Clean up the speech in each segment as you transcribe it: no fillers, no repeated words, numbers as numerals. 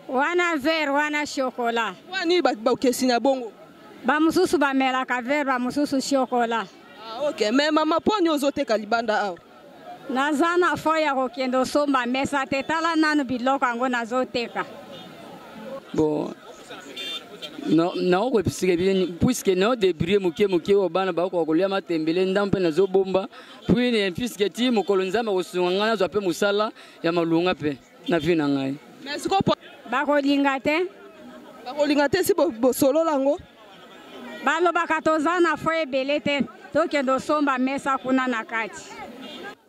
Wana ver, wana chocolat. Wani ba kesina bongo. Ba mususu ba mela ka ver, ba mususu chocolat. Ah OK, mais maman poni ozote kalibanda aw. Nazana foya ko kendo somba mesa tetala nanu biloko ango nazoteka. Bon. Non, puisque non débrouiller muke obana ba ko kolia matembele ndampe nazo bomba. Puis ne puisque ti mukolonza ma osungana zo pe musala ya malunga pe na vina ngai. Mais ce qu'on Bakolinga te si bo solo lango. Balo bakatozana foye belete to kendo somba mesa kuna nakati.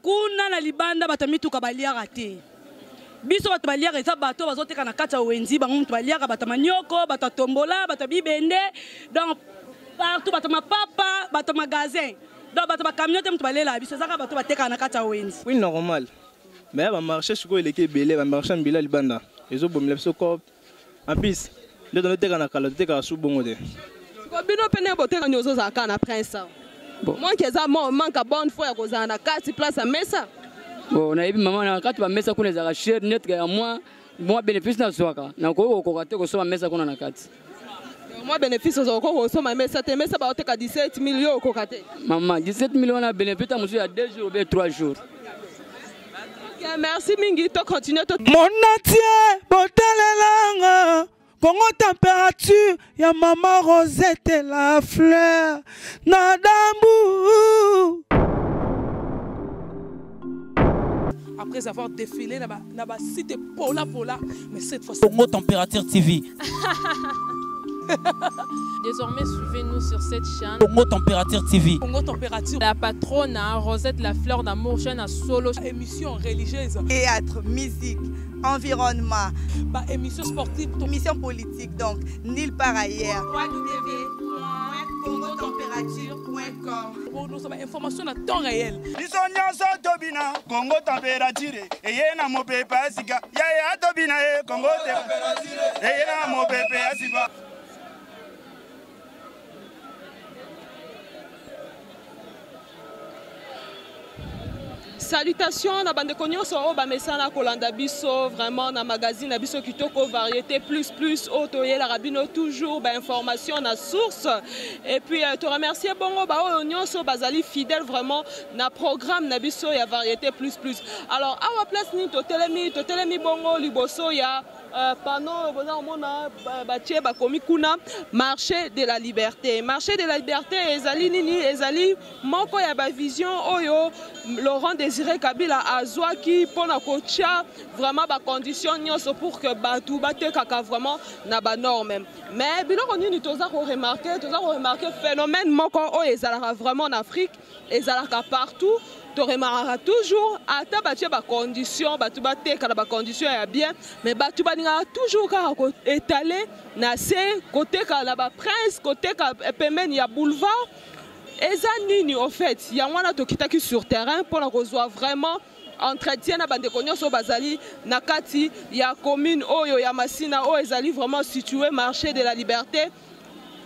Kuna na libanda batamituka baliaka te. Biso bato baliaka eza bato bazoteka na kati ya wenzi bango mutu baliaka bato manyoko, bato tombola, bato bibende, donc partout bato mapapa, bato magasin. Donc bato bakamiote mutu balela biso zaka bato bateka na kati ya wenzi. Oui normal. Mais ba marché siko eleke belé ba marché mbila libanda. Ezo bomela biso ko en plus le donner teka na kala teka su bongo de. Ko bino pene boteka nyozo za kana prince. Bon. Moi qui eza manque bonne foi ya kozana na kati place à mesa. Bon, na ibi maman na kati ba mesa kuna za share net ya moi bénéfice na swaka. Na ko ko kate ko soma mesa kuna na kati. Moi bénéfice zo ko soma mesa te mesa ba oteka 17 millions ko kate. Maman 17 millions na bénéfice musu ya 2 jours ou 3 jours. Okay, merci mingi to continue to. Mon atier botalelanga. Congo température, ya maman Rosette et la fleur, Nadambu. Après avoir défilé, na ba site Pola, mais cette fois Congo Température TV. Désormais, suivez-nous sur cette chaîne. Congo Température TV. Congo Température. La patronne Rosette la fleur d'amour, chaîne à solo. Émission religieuse. Théâtre, musique, environnement. Bah, émission sportive. Émission politique, donc nulle part ailleurs. www.congotempérature.com. Pour nous avoir information à temps réel. Congo Température. Et yena mo pepe asika. Ya tobina Congo Température. Et yena mo pepe asika. Salutations na bande konyoso o ba mesana kolanda biso vraiment na magazine na biso kitoko variété plus otoye la rabino toujours ba information na source et puis te remercier bongo ba o nyonso bazali fidèle vraiment na programme na biso ya variété plus. Alors awa place ni to telemi bongo liboso ya panneau boza mona batie ba komi kuna marché de la liberté ezali nini ezali moko ya ba vision oyo Laurent Désiré Kabila azwaki pona kotia vraiment ba condition nyonso pour que batu batekaka vraiment na ba norme mais biloko nini toza ko remarquer phénomène moko oyo ezalaka vraiment en Afrique ezalaka partout tu remarqueras toujours à ta batie ba condition batu bateka na ba condition ya bien mais batu baninga toujours ka ko étaler na se côté ka la ba prince côté ka pembeni ya boulevard eza nini au fait ya wana tokitaki sur terrain pour la kozwa vraiment entretien na bande konyoso bazali na kati ya commune oyo ya Masina oyo ezali vraiment situé marché de la liberté.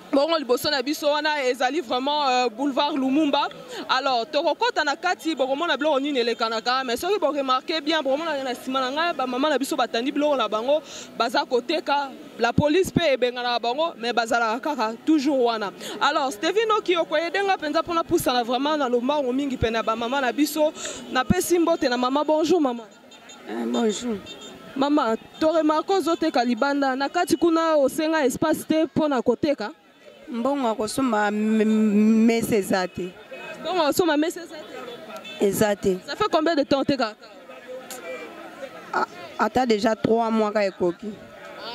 Bon, liboso na biso wana ezali vraiment boulevard Lumumba. Alors, tokokota na kati bokomona biloko nini elekanaka mais soki bo remarquer bien bokomona na sima na ngai ba mama na biso batandi biloko na bango baza koteka la police pe ebengana na bango mais bazala kaka toujours wana. Alors, Stevino ki okoyedenga penza pona pusana vraiment na lomango mingi pena ba mama na biso na pesi mbote na mama. Bonjour mama. Bonjour. Mama, to remarko zoteka libanda na kati kuna osenga espace te pona koteka. Mbongo kosoma mese ezate. Mbongo kosoma mese ezate. Ça fait combien de temps teka? Ata déjà 3 mois ka ekoki.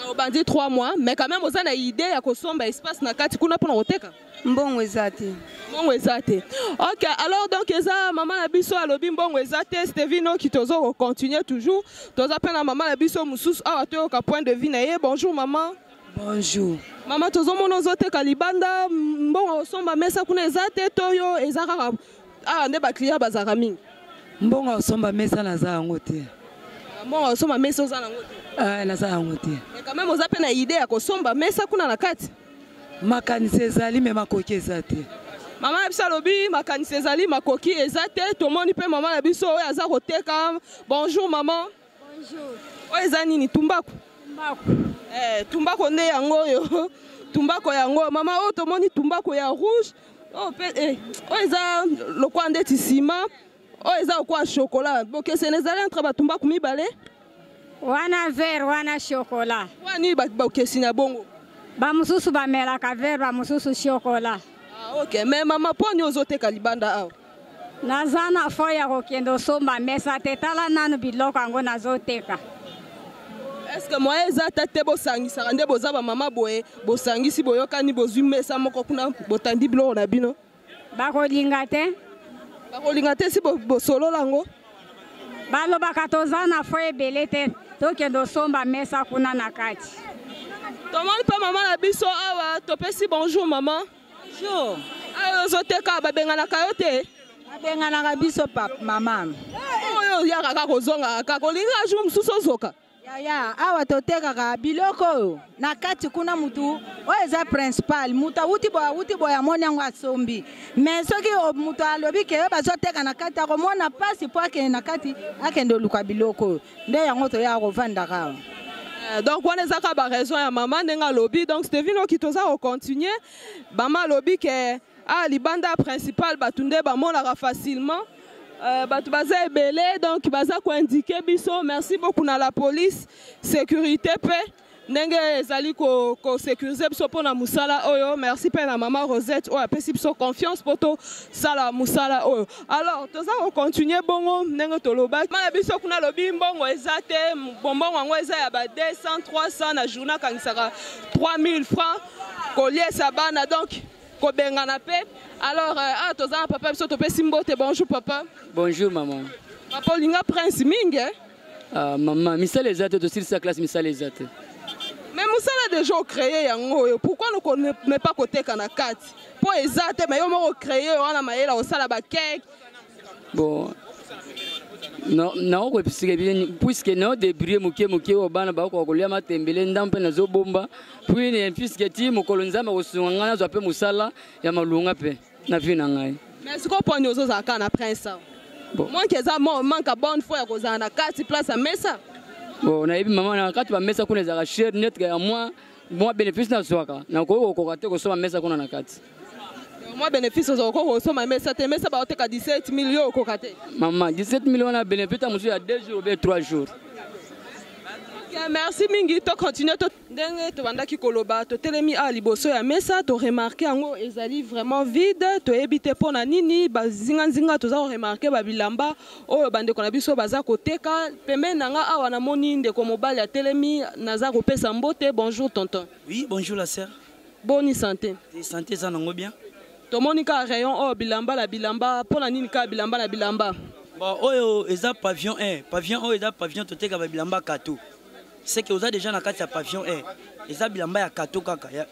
On va dire 3 mois, mais quand même vous avez une idée à kosomba espace na kati kuna pona koteka. Mbongo ezate. Mbongo ezate. OK, alors donc eza maman na biso alobi mbongo ezate Stevino qui tozo continuer toujours. Toza pena maman na biso mususu awa to ka point de vue na ye. Bonjour maman. Bonjour. Maman tozo mono zote kalibanda mbongo somba mesa kuna ezate toyo ezaka ne ba client bazaka mingi. Mbongo somba mesa na za yango te. Mbongo somba mesa za yango te. Na za yango te. Mais quand même oza pena idée ya kosomba mesa kuna na kati. Makanisi ezali me makoki ezate. Maman na biso alobi makanisi ezali makoki ezate tomoni pe maman na biso oyo aza koteka. Bonjour maman. Bonjour. oyo eza nini tumbako tumbako nde yango oyo tumbako yango mama oyo tomoni tumbako ya rouge oyo eza lokwa ndeti nsima oyo eza lokwa chocolat bokeseni ezali entre batumbaku mibale wana vert wana chocolat wani bokesini ya bongo bamosusu bamelaka vert bamosusu chocolat. Ok, mais mama poni ozoteka libanda awa naza na fo ya kokende osomba mesa te tala nanu biloko yango nazoteka. Est-ce que moi eza tate bosangisaka nde boza bamama boye bosangisi boyokani bozwi mesa moko kuna botandi biloko na bino bakolinga te si bosolola yango balobaka toza na fo ebele te tokende osomba mesa kuna na kati. tomoni mpe mama na biso awa topesi bonjour mama. Bonjour. Ayo ozoteka babenganaka yo te? Babenganaka biso papa mama. Oyo yaka kaka kozonga kaka olinga jour mosusu ozoka. Ya awa totekaka biloko oyo na kati kuna mutu oyo eza principal mutu awuti boya amoni yango asombi mais soki mutu alobi ke bazoteka na kati akomona pasi po akende na kati akende oluka biloko oyo nde yango toya kovandaka awa. Donc on est à raison ya maman nenga lobby donc c'était vino qui toza continuer bama lobby que ah libanda principal batunde ba monaka facilement batu baza ebele donc baza ko indiquer biso merci beaucoup na la police sécurité pe ndenge ezali ko sécuriser biso pona musala oyo merci pe na maman Rosette oyo apesi biso confiance poto sala musala oyo. Alors toza ko continuer bongo ndenge toloba mana biso kuna lobi mbongo ezate bombongo yango eza ya ba 200 300 na journée kangisaka 3000 francs collier sabana donc ko bengana pe. Alors toza papa biso topesi mbote bonjour papa. Bonjour maman. Papa linga prince mingi maman misala ezate to sur sa classe misala ezate. Mais Moussala déjà créé yango pourquoi nous ne pas côté kanakati pour ezate mais yo moko créé wana mayela osala ba cake bon non ko pisike bien puisque no débrouiller muke obana ba ko kolia matembele ndampe nazo bomba puis ne puisque ti mokolonza ma kosunga na zo pe musala ya malunga pe na vina ngai mais ce qu'on poni ozo zaka na prince bon moi que ça manque bonne foi ya kozana na kati place à mesa. Bon na yebi maman na kati ba mesa kuna za share net ya moi bénéfice na swaka na ko kokate ko soma mesa kuna na kati moi bénéfice zo ko soma mesa te mesa ba oteka 17 millions kokate maman 17 millions na bénéfice musu ya 2 jours ou 3 jours. Merci mingi to continuer to ndenge to bandaki koloba to telemi a liboso ya mesa to remarquer yango ezali vraiment vide to ebite pona nini bazinga to za remarquer ba bilamba oyo bande kona biso baza koteka pembe nanga awa na moni ndeko mobali ya telemi naza kopesa mbote. Bonjour tonton. Oui bonjour la sœur. Bonne santé. Santé ça nango bien. To moni ka rayon o bilamba la bilamba pona nini ka bilamba la bilamba. Bon oyo eza pavillon 1 pavillon oyo eza pavillon to teka ba bilamba kato. C'est que vous avez déjà dans le pavillon et ça bilamba ya kato kaka ya.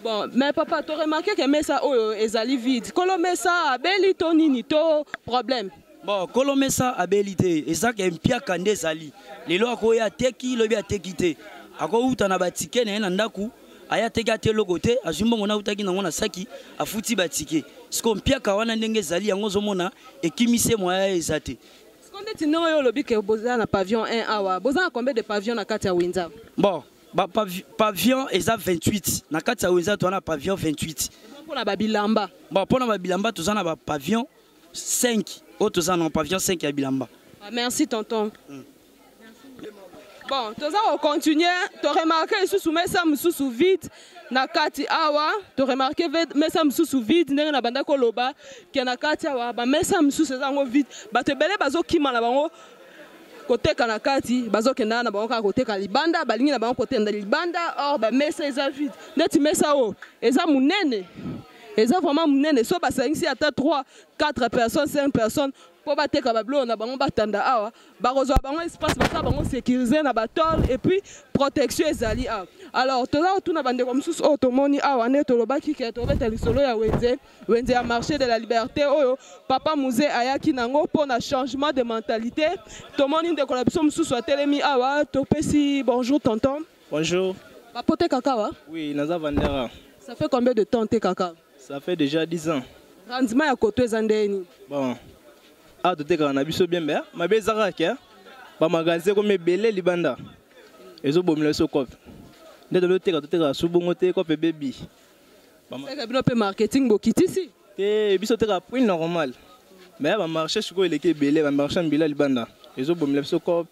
Bon mais papa tu remarqué que mesa oyo ezali vide kolo mesa abeli to nini to problème. Bon kolo mesa abeli te eza ke mpia kande ezali lelo akoya teki lobi ateki te ako uta na batike na ndaku aya teki ate logote azumbongo na utaki nango na saki afuti batike siko mpia kawana ndenge ezali yango zomona ekimise moya ezate. Quand tu n'as pas le que boza na pavillon 1 awa boza combien de pavillons na kati ya Windsor? Bon pavillon eza 28 na kati ya Windsor to na pavillon 28 pour na ba bilamba. Bon pour na ba bilamba to na ba pavillon 5 autres za na pavillon 5 ya bilamba. Merci tonton. Bon to za on continue to remarquer sous mesa mususu vide na kati awa to remarquer mesa mususu vide ndenge na banda koloba ke na kati awa ba mesa mususu zango vide bato belé bazo kima na bango koteka na kati bazo kenda na bango ka koteka libanda balingi na bango kotenda libanda or ba mesa eza vide neti mesa o eza munene eza vraiment munene so basangisi ata 3 4 personnes 5 personnes pour bateka bablo na bango batanda awa bakozwa bango espace basa bango sécuriser na batol et puis protection ezali awa. Alors toza tuna bande comme sous automoni awa ne tolobaki ke to beta lisolo ya wenze ya marché de la liberté oyo papa musée ayaki nango pour na changement de mentalité tomoni de kola biso mususu atelemi awa to pesi bonjour tonton. Bonjour. Papote kakawa? Oui naza vandera. Ça fait combien de temps te kaka? Ça fait déjà 10 ans. Rendement ya koto ezandeni. Bon. Ah, tu t'es quand on a vu bien, mais ma belle Zara, bamagasin comme ebele libanda ezobomela biso cope nde toteka subongo te cope baby bino mpe marketing bokitisi te biso teka prix normal mais bamarché sikoyo eleki ebele bamarché mbila libanda ezobomela biso cope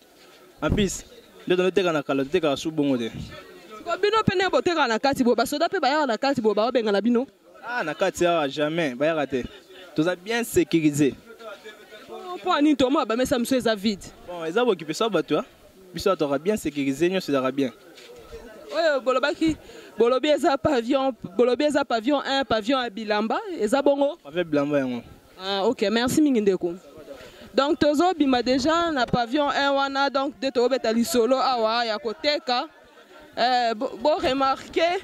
en plus nde toteka na kala totekaka subongo te bino mpe nde botekaka na kati bo basoda mpe bayaka na kati bo baobenga na bino na kati awa jamais bayaka te toza bien sécurisé mpo ani toma bamesa miso eza vide bon eza bokipe so bato biso atoka bien sécurisé nyonso ezaka bien oyo bolobi eza pavillon 1 pavillon ya bilamba eza bongo pavillon bilamba yango ok merci mingi ndeko donc tozobima déjà na pavillon 1 wana donc nde tobeta lisolo awa ya koteka bo remarqué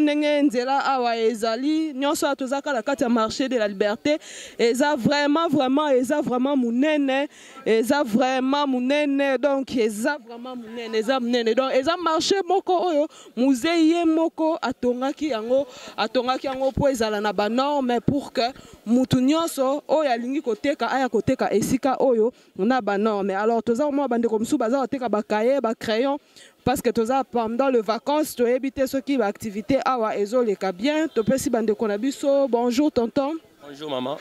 ndenge nzela awa ezali nyonso tozaka na kati ya marché de la liberté eza vraiment munene eza vraiment munene donc eza vraiment munene donc eza marché moko oyo musée ye moko atongaki yango mpo ezala na banorme pour que mutu nyonso oyo alingi koteka aya koteka esika oyo na banorme alors toza mwa bandeko mosusu baza koteka bakaye bacrayon parce que pendant les vacances, tu as évité ce qui va activité awa ezoleka bien. Tu peux si bande konabiso. Bonjour tonton. Bonjour maman.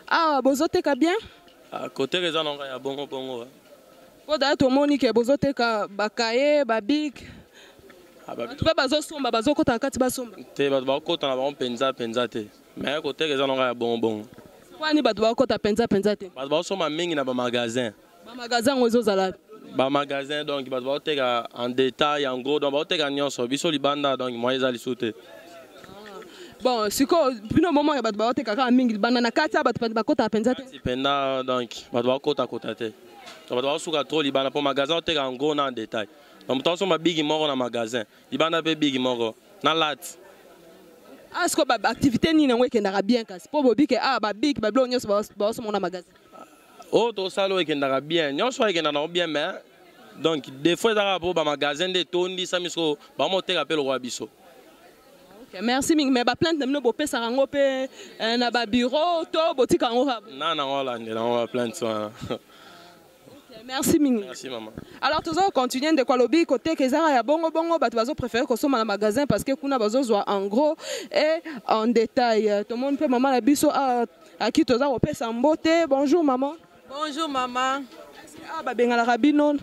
Ah bozoteka bien? À côté les gens ya bongo. Pour d'ailleurs tout monde qui bozoteka bakaye babik. Tu peux bazo somba bazo kota kati basomba. Te bazo kota na ba penza te. Mais à côté les gens ya bongo. Kwa ni bazo kota penza te. Bazo somba mingi na ba magasin. Ba magasin ozo zala. Ba magasin donc bazo teka en détail en gros donc bazo teka nyonso biso libanda donc moi ezali sauter. Bon siko bino moment ya bazo teka ka mingi libanda na kati bazo bakota penza te. Penda donc bazo kota te. Donc bazo suka trop libanda pour magasin teka en gros na en détail. Donc to so ma big moko na magasin. Libanda pe big moko na lat. Est-ce que ba activité ni na ngwekendaka bien kasi po bobike ba big ba blo nyonso bazo mona magasin. Oh, tout ça, c'est bien. Nous sommes bien, mais donc, des fois, il y a un magasin de tondi, ça me dit, bah, moi, je appelle le roi Bisso. Merci, mais la plainte de nous, c'est un bureau, boutique en haut. Non, la plainte. Merci, Ming. Merci, maman. Alors, tous autres continuent de quoi lobby côté que ça y a bongo, tu vas préférer qu'on soit dans le magasin parce que kuna bazo en gros et en détail. Tout le monde peut maman la Bisso à qui tous autres peut s'embotter. Bonjour, maman. Bonjour maman. Ah ba benga la rabino.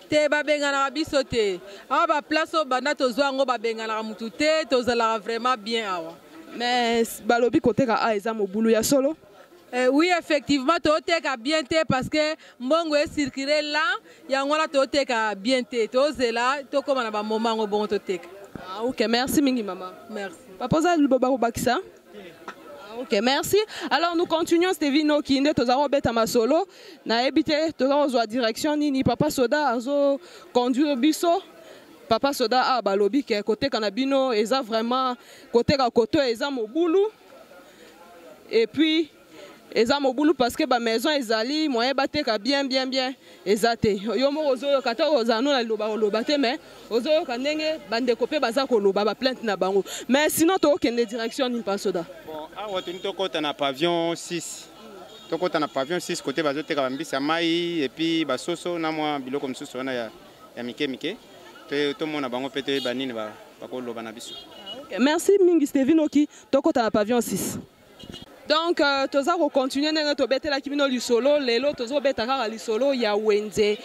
Te ba benga la biso te. Ah ba place au bana tozwa ngo ba benga la mutu te tozala vraiment bien awa. Mais balobi côté ka a eza mobulu ya solo. Oui effectivement toteka bien te parce que mbongo est circulé là yango la toteka bien te tozela to koma na ba moment ngo bon toteka. Ah OK merci mingi maman. Merci. Papa za luboba ko bakisa. Ok, merci. Alors nous continuons Stevino qui est aux arabes à Masolo. Na habité tous aux direction ni Papa Soda azo conduire biso. Papa Soda a balobi qui est côté Canabino et ça vraiment côté eza mobulu. Et puis eza mobulu parce que ba maison ezali moyen bateka bien ezate. Yo mo ozo kata ozano na loba te mais ozo kanenge bande kopé baza ko loba ba plainte na bango. Mais sinon to okende direction ni Papa Soda. Awa tokota na pavillon 6. Tokota na pavillon 6 côté bazoteka bambisa mai et puis basoso na mwa biloko msusu wana ya mike. To mona bango pete banini ba koloba na biso. OK, merci mingi Stevino ki tokota na pavillon 6. Donc toza ko continuer ndenge to betela kibino lisolo lelo tozo beta kaka lisolo ya wenze.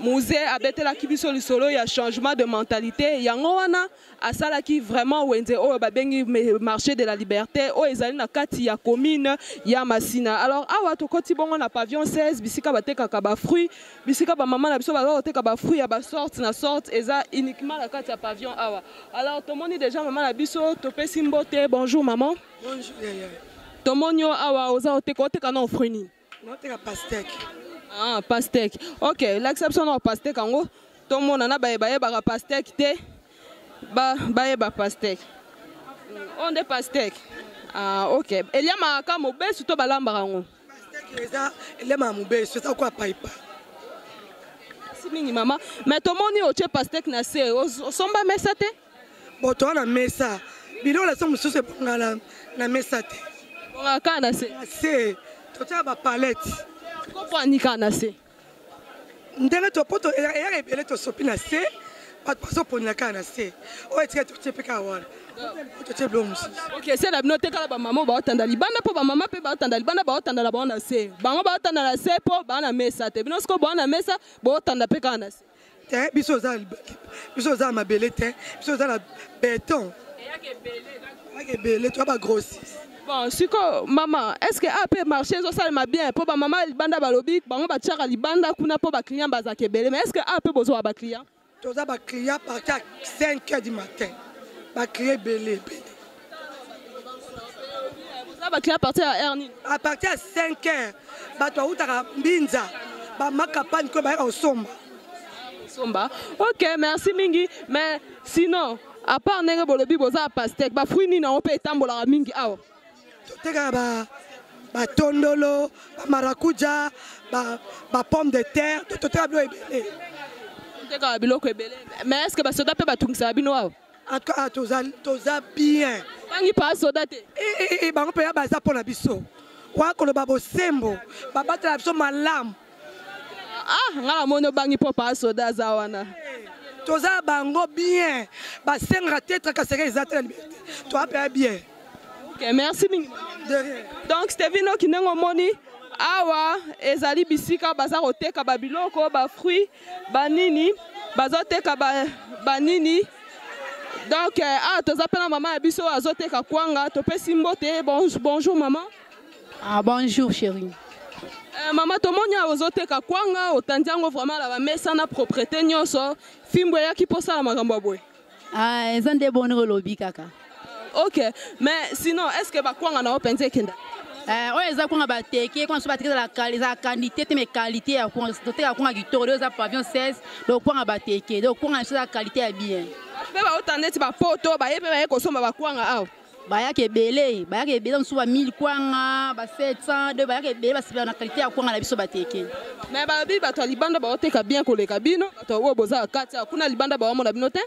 Musée a betela kibiso lisolo ya changement de mentalité yango wana asala ki vraiment wenze o ba bengi marché de la liberté o ezali na kati ya commune ya Masina. Alors awa to koti bongo na pavillon 16 bisika bateka ka ba fruits bisika ba maman na biso ba bateka ba fruits ya ba sorte na sorte eza uniquement na kati ya pavillon awa. Alors to moni déjà maman na biso to pesi mbote. Bonjour maman. Bonjour yaya. To monyo awa oza oteka na fruits ni. Noteka pastèque. Ah, pastèque. Ok, l'exception de pastèque en gros, tout le monde a ba pastèque te, ba pastèque. On de pastèque. Ah, ok. Il y a ma camo besu to balamba rango. Pastèque eza, il y a ma besu, c'est quoi paipa. Si mingi maman, mais tout le monde y a pastèque na se, somba mesa te. Bon, toi na mesa, bilo la somme sous ce pongala na mesa te. Pongaka na se. Se, toi ba palette. Pourquoi ni kana se? ndenge topoto eyaka ebele tosopi na se bato bazoponelaka na se oyo etika totie mpe kaka wana totie bilo mosusu. Ok, se na bino tekala bamama baotanda libanda mpo bamama mpe baotanda libanda baotanda na bango na se bango baotanda na se mpo baa na mesa te bino sikoyo baa na mesa baotanda mpe kaka na se te biso oza na mabele te biso oza na beton eyaka ebele toya bagrossis. Bon, siko maman, est-ce que après marché ça m'a bien pour maman libanda balobi bango ba tchaka libanda kuna pour ba client bazake belé mais est-ce que après besoin ba client? Toza ba client partir à 5h du matin. Ba client belé. Vous ba client partir à Erni. À partir à 5h, ba to utaka mbinza. Ba makapani ko ba au somba. Somba. OK, merci mingi, mais sinon à part nenge bolobi boza pastèque, ba fruit ni na on peut tambola mingi awa. Teka ba tondolo, ba maracuja, ba pomme de terre, tout teka bilo ebele. Teka biloko ebele. Mais est-ce que ba soda pe ba tungisa bino awa? En tout cas toza bien. Bangi pa soda te. Bango pe ya baza pona biso. Wa ko lo ba bosembo, ba batela biso malamu. Ah, ngala mono bangi po pa soda za wana. Toza bango bien. Ba senga tetra ka sere ezatela liberté. Toi pe bien. Ok, merci mingi. Donc Stevino kinengo moni awa ezali bisika baza koteka ba biloko ba fruits ba nini bazoteka ba nini donc toza pena maman ya biso azoteka kwanga topesi mbote bonjour maman. Ah bonjour chérie. Maman tomonya ozoteka kwanga otandi yango vraiment la mesa na propriété nyonso fimbo ya kiposa la makambo boy. Ah ezande bonne lobi kaka. Ok, mais sinon, est-ce que bakwanga na openze kenda? Ouais, ça qu'on a bateke, quand on bateke la qualité, mais qualité à quoi? Doté à quoi guitare, deux pavillon 16, donc qu'on a bateke, donc qu'on a la qualité est bien. Mais ba otaneti ba poto, ba yepe ba ekosoma bakwanga aw. Ba ya ke belé, on soit 1000 kwanga, ba 700, de ba ya ke belé, ba c'est la qualité à quoi on a biso bateke. Mais ba bi ba to libanda ba oteka bien koleka bino, to wo boza kati kuna libanda ba mona bino te?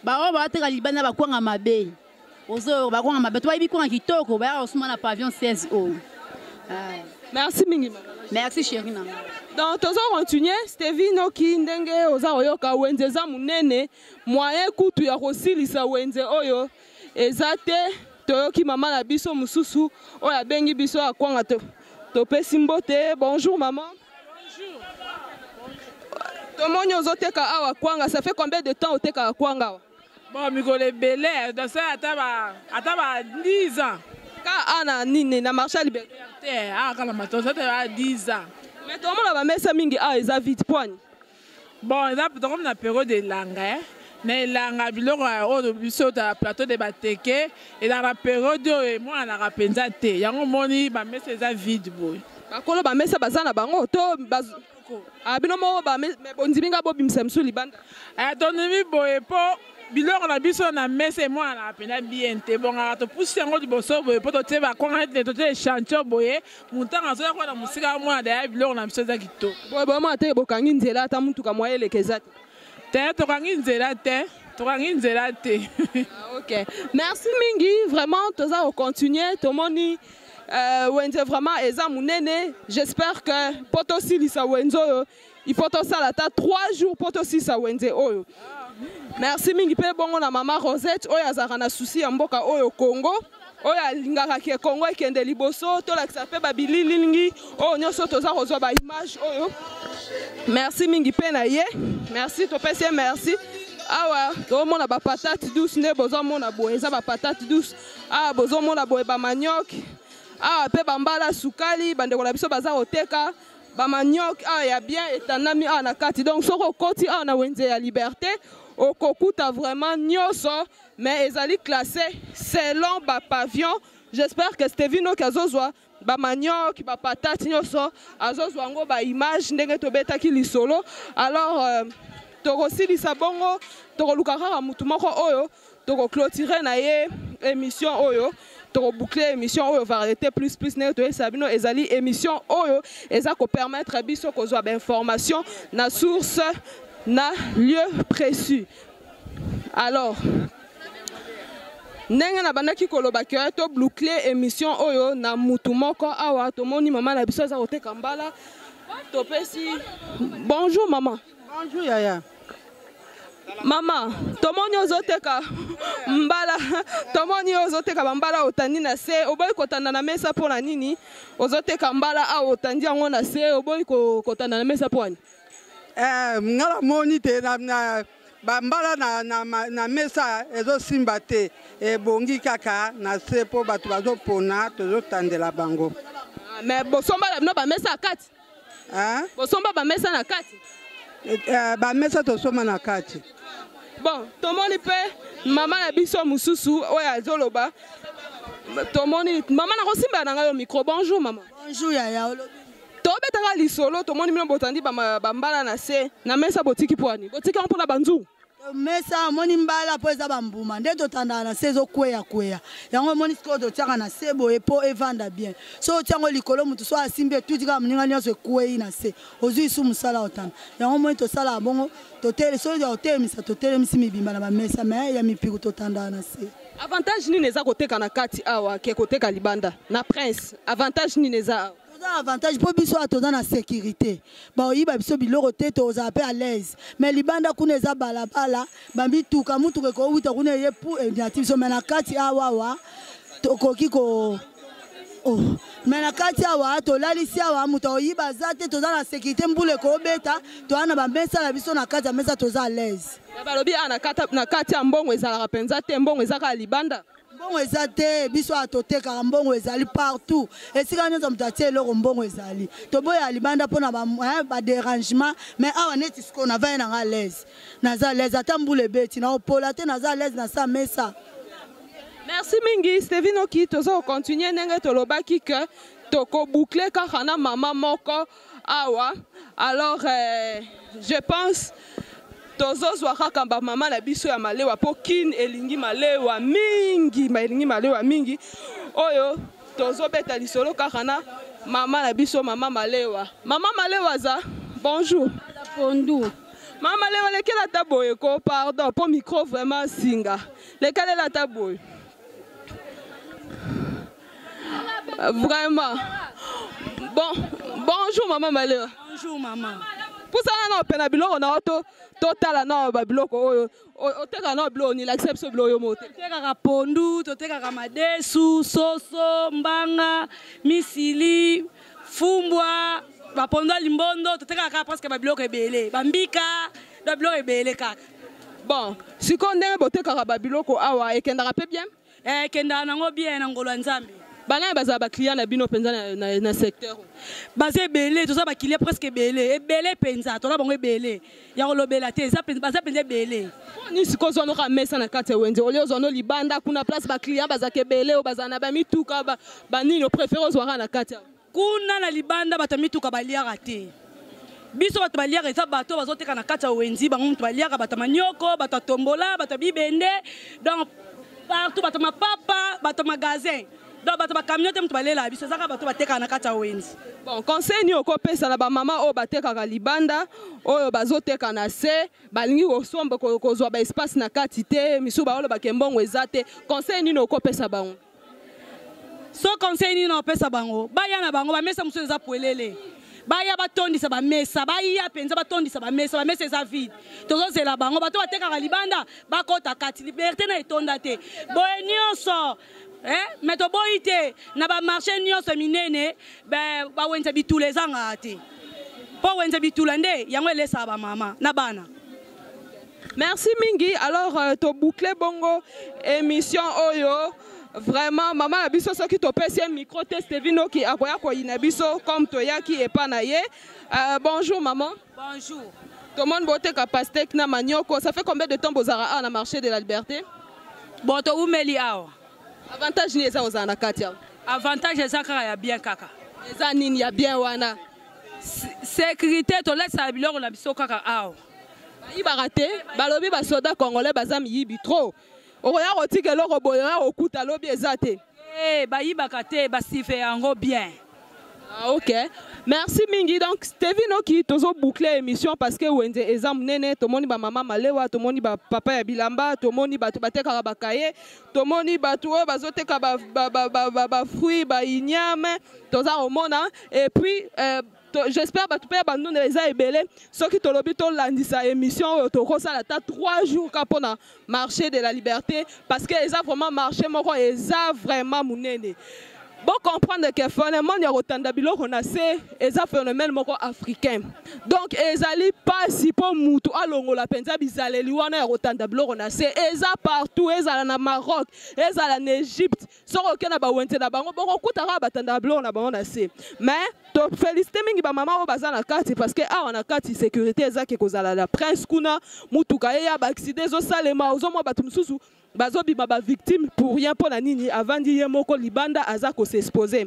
Ba ba oteka libanda ba kwanga mabe. Ozo bakonga mabeto ba biko kitoko ba osuma na pavillon 16 o. Merci mingi. Merci chérie na. Donc tozo continuer Stevino ki ndenge oza oyoka wenze za munene moyen kutu ya kosilisa wenze oyo ezate toyoki mama na biso mususu oya bengi biso akwanga to pesi mbote. Bonjour maman. Bonjour. Tomonyo ozoteka awa kwanga, ça fait combien de temps oteka kwanga? Bon, Migole Belé, dans ça, à 10 ans. Quand on a nini na marché liberté. Ah, quand on a 10 ans. Mais tout le monde a mis ça mingi ah, ils a vite poigne. Bon, ils a comme la période de langue. Mais langue biloko au biso ta plateau de bateke et dans la période moi on a rapenza te. Yango moni ba mesa za vide boy. Ba kolo ba mesa bazana bango to abino mo ba me bondibinga bo bimsa msu libanda. Atonemi boy po biloko na biso na mese moi na pena bien te bon to pousse yango liboso boye po to te ba konga te to te chancho boye muntanga zo kwa na musika moi da biloko na biso za kito boye boye mo te bokangi nzela ata muntu ka moye lekeza te to kangi nzela te to kangi nzela te. OK, merci mingi vraiment toza au continuer to moni wenze vraiment eza munene. J'espère que poto silisa wenzo il faut to sala ta 3 jours poto silisa wenze oyo. Merci mingi pe bongo na mama Rosette oyo azaka na souci ya mboka oyo Congo oyo alingaka ke Congo ekende liboso to lakisa pe babililingi oyo nyonso toza kozwa ba image oyo. Merci mingi pe na ye. Merci to pesi merci. Awa to mona ba patate douce ne bozo mona boye za ba patate douce. Ah bozo mona boye ba manioc. Ah pe bambala sukali bande ko la biso baza oteka ba manioc ah ya bien etanami ah na kati donc soko koti ah na wenze ya liberté. Au Kokuta vraiment nyoso mais ezali classé selon ba pavillon. J'espère que Stevino kazozwa ba manioc ba patate nyoso azozwa ngo ba image ndenge to beta ki lisolo. Alors toko silisa bongo toko lukaka mutu moko oyo toko clôturer na ye émission oyo toko boucler émission oyo variété plus ne to sabino ezali émission oyo eza ko permettre biso kozwa ba information na source na lieu précis. Alors ndenge na bandaki koloba ke to boucler émission oyo na mutu moko awa tomoni mama na biso za koteka mbala topesi. Bonjour maman. Bonjour Yaya. Mama, tomoni ozoteka mbala, tomoni ozoteka mbala otandi na se, oboyi kotanda na mesa pona nini? Ozoteka mbala a otandi yango na se, oboyi kotanda na mesa pona. Ngala moni te na bambala na mesa ezo simba te ebongi kaka na se po bato bazopona tozotandela bango. Mais bosomba no ba mesa akati. Hein? Bosomba ba mesa na kati. Ba mesa tosoma na kati. Bon, tomoni pe mama na biso mususu oya azoloba. Tomoni mama na kosimba na ngayo micro. Bonjour maman. Bonjour Yaya. Tobetaka lisolo tomoni mino botandi bambala na se na mesa botiki poani. Botiki mpona banzu. Mesa moni mbala po eza bambuma nde totanda na se ezokweya kweya yango moni sikoyo totiaka na se boye po evanda bien so otiango likolo mutu so asimbi etuti kaka moninga nyonso ekweyi na se ozwi isu mosala otanda yango moni tosala bongo so ya otelemisa totelemisi mibimba na bamesa me ya mipiku totanda na se. Avantage nini eza koteka na kati awa ke koteka libanda na prince avantage nini eza awa? Avantage pour biso atoza na sécurité ba oyiba biso biloko te toza pe à l'aise mais libanda kuna eza balabala bambi tuka mutu ko wita kuna ye pour initiative so mena kati awa tokoki ko mena kati awa to lalisi awa mutu oyiba zate toza na sécurité mbule ko beta to ana ba mesa la biso na kati ya mesa toza à l'aise balobi ana na kati ya mbongo ezalaka penza te mbongo ezaka libanda. Mbongo ezate biso atoteka mbongo ezali partout esika nyonso mutu atie eloko mbongo ezali toboya libanda mpona ba dérangement mais awa neti siko na vai nanga l'aise naza l'aise ata mbula ebeti na opola te naza l'aise na sa mesa. Merci mingi Stevino ki tozo continuer ndenge tolobaki ke toko boucler kaka na mama moko awa alors je pense tozozwa kaka ba mama na biso ya malewa po kin elingi malewa mingi oyo tozobeta lisolo kaka na mama na biso mama malewa za bonjour pondu mama malewa lekela taboye ko pardon po micro vraiment singa lekela taboye vraiment bonjour mama malewa. Bonjour maman. Pusana na opena biloko na oto totala na babiloko oyo oteka na biloko ni l'accepte biloko yo mote toteka pondu toteka madesu soso mbanga misili fumbwa bapondo limbondo toteka presque babiloko ebele bambika babiloko ebele kaka. Bon siko ndenge boteka babiloko awa ekendaka pe bien ekendaka nango bien na ngolo ya Nzambe. Bana baza ba client na bino penza na secteur baza belé toza ba client presque belé penza tola bango belé ya kolobela te baza penza belé ni siko zo no ka mesa na kate wenze olio zo no libanda kuna place ba client baza ke belé o baza na ba mituka ba nini préféré zo na kate kuna na libanda bata mituka baliaka te biso bato baliaka eza bato bazoteka na kate wenzi bango mutu baliaka bata manyoko bata tombola bata bibende donc partout bata mapapa bata magasin. Donc bato ba camionnette mutu balela biso zaka bato bateka na kata wenzi. Bon conseil ni okopesa na ba mama o bateka ka libanda oyo bazoteka na se balingi kosomba kozwa ba espace na kati te misu ba olo ba kembongo ezate conseil ni okopesa bango. So conseil ni opesa bango baya na bango ba mesa musu eza poelele baya batondisa ba mesa baya penza batondisa ba mesa eza vide tozozela bango bato bateka ka libanda bakota kati liberté na etonda te boye nyonso mais to boite na ba marché nyonso minene ba wenza bitule zanga te po wenza bitula nde yango elesa ba mama na bana. Merci mingi alors to boucler bongo émission oyo vraiment maman na biso soki to pesi micro test Stevino ki akoya ko ina biso comme to yaki epa na ye. Bonjour maman. Bonjour. Tout le monde bote kapastek na manioko. Ça fait combien de temps bozara na marché de la Liberté? Bon to umeli awa. Avantage ni eza ozana katia. Avantage eza kaka ya bien kaka. Eza nini ya bien wana? Sécurité to laisse biloko na biso kaka awa. Bayibaka te balobi basoda congolais baza miyibi trop. Okoya kotika eloko boye okuta lobi eza te. Bayibaka te basife yango bien. Ah, ok. Merci mingi. Donc, Stevino qui tozo boucler émission parce que wende exam nene to moni ba mama malewa to moni ba papa ya bilamba to moni ba bateka ba kaye to moni ba to bazoteka ba fruits ba inyame toza omona et puis j'espère bato pe bandune eza ebele soki tolobi tolandisa émission oyo tokosala ata 3 jours pour na marché de la liberté parce que eza vraiment marché moko eza vraiment munene. Bon comprendre que phénomène ya kotanda biloko na se eza phénomène moko africain. Donc ezali pas si po mutu alongola penza bizaleli wana ya kotanda biloko na se eza partout, ezala na Maroc, ezala na Égypte. Soko ke na ba wente na bango boko kutaka batanda biloko na bango na se. Mais to féliciter mingi ba mama o bazana kati parce que awa na kati sécurité eza ke kozala la prince kuna mutuka ya ba accident zo salema ozo mo batu mususu bazobi baba victime pour rien pour la nini avant d'y moko libanda aza ko s'exposer.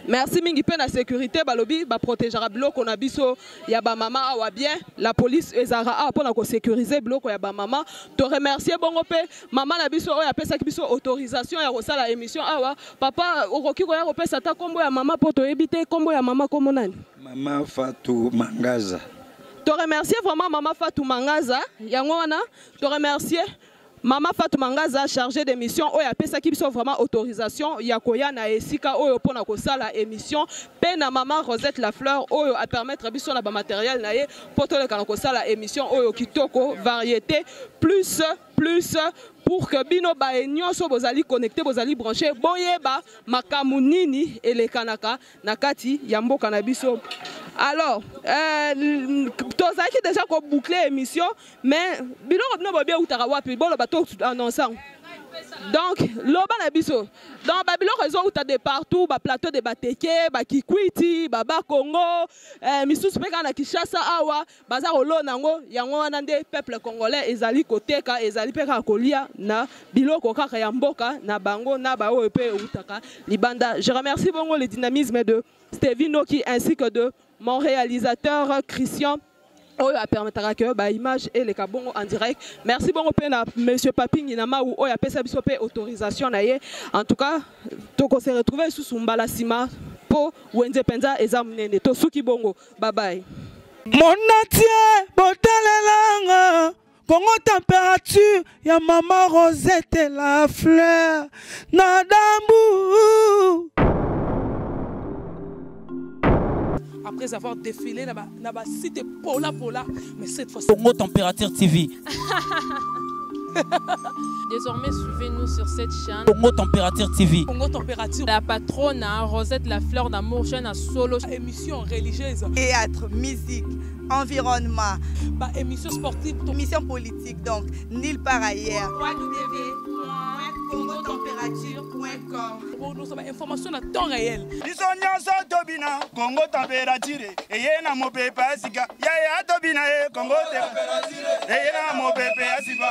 Merci mingi pe na sécurité balobi ba protégera biloko na biso ya ba mama awa bien la police ezara a pour na ko sécuriser biloko ya ba mama to remercier bongo pe mama na biso oya pesa ki biso autorisation ya kosala émission awa papa okoki ko ya ko pesa ta kombo ya mama poto ebite kombo ya mama komo nani Mama Fatou Mangaza. To remercier vraiment mama Fatou Mangaza yango wana to remercier Mama Fatou Mangaza chargée d'émission oya pesa ki biso vraiment autorisation ya koya na esika oyo pona ko sala émission pe na mama Rosette la fleur oyo a permettre biso na ba matériel na ye poto le kana ko sala émission oyo kitoko variété plus pour que bino ba nyonso bozali connecté bozali branché boyeba makamu nini elekanaka na kati ya mboka na biso. Alors tozaki déjà ko boucler émission mais biloko bino bobia utaka wapi bolo bato annonçant. Donc loba na biso donc ba biloko ezo uta de partout ba plateau de bateke ba kikwiti ba Congo misusu pe kana Kinshasa awa baza kolo nango yango wana nde peuple congolais ezali koteka ezali pe ka kolia na biloko kaka ya mboka na bango na ba oyo pe utaka libanda. Je remercie bongo le dynamisme de Stevie Noki ainsi que de mon réalisateur Christian oyo a permettra que ba image et les kabongo en direct. Merci bongo pe na monsieur Papingi na ma ou oyo a pesa biso pe autorisation na ye. En tout cas toko se retrouver sous Sumbala Sima po wenze penza ezamnene to suki bongo. Bye bye. Monatie botalelanga Congo température ya mama Rosette la fleur na dambu. Après avoir défilé dans la cité Pola, mais cette fois-ci. Congo Température TV. Désormais, suivez-nous sur cette chaîne. Congo Température TV. Congo Température. La patronne, Rosette la fleur d'amour, chaîne à solo. Émission religieuse. Théâtre, musique, environnement. Émission sportive. Émission politique, donc nulle part ailleurs. Pour nous avons information à temps réel. Congo température et yena mo pepa sika ya tobina Congo température et yena mo pepa sika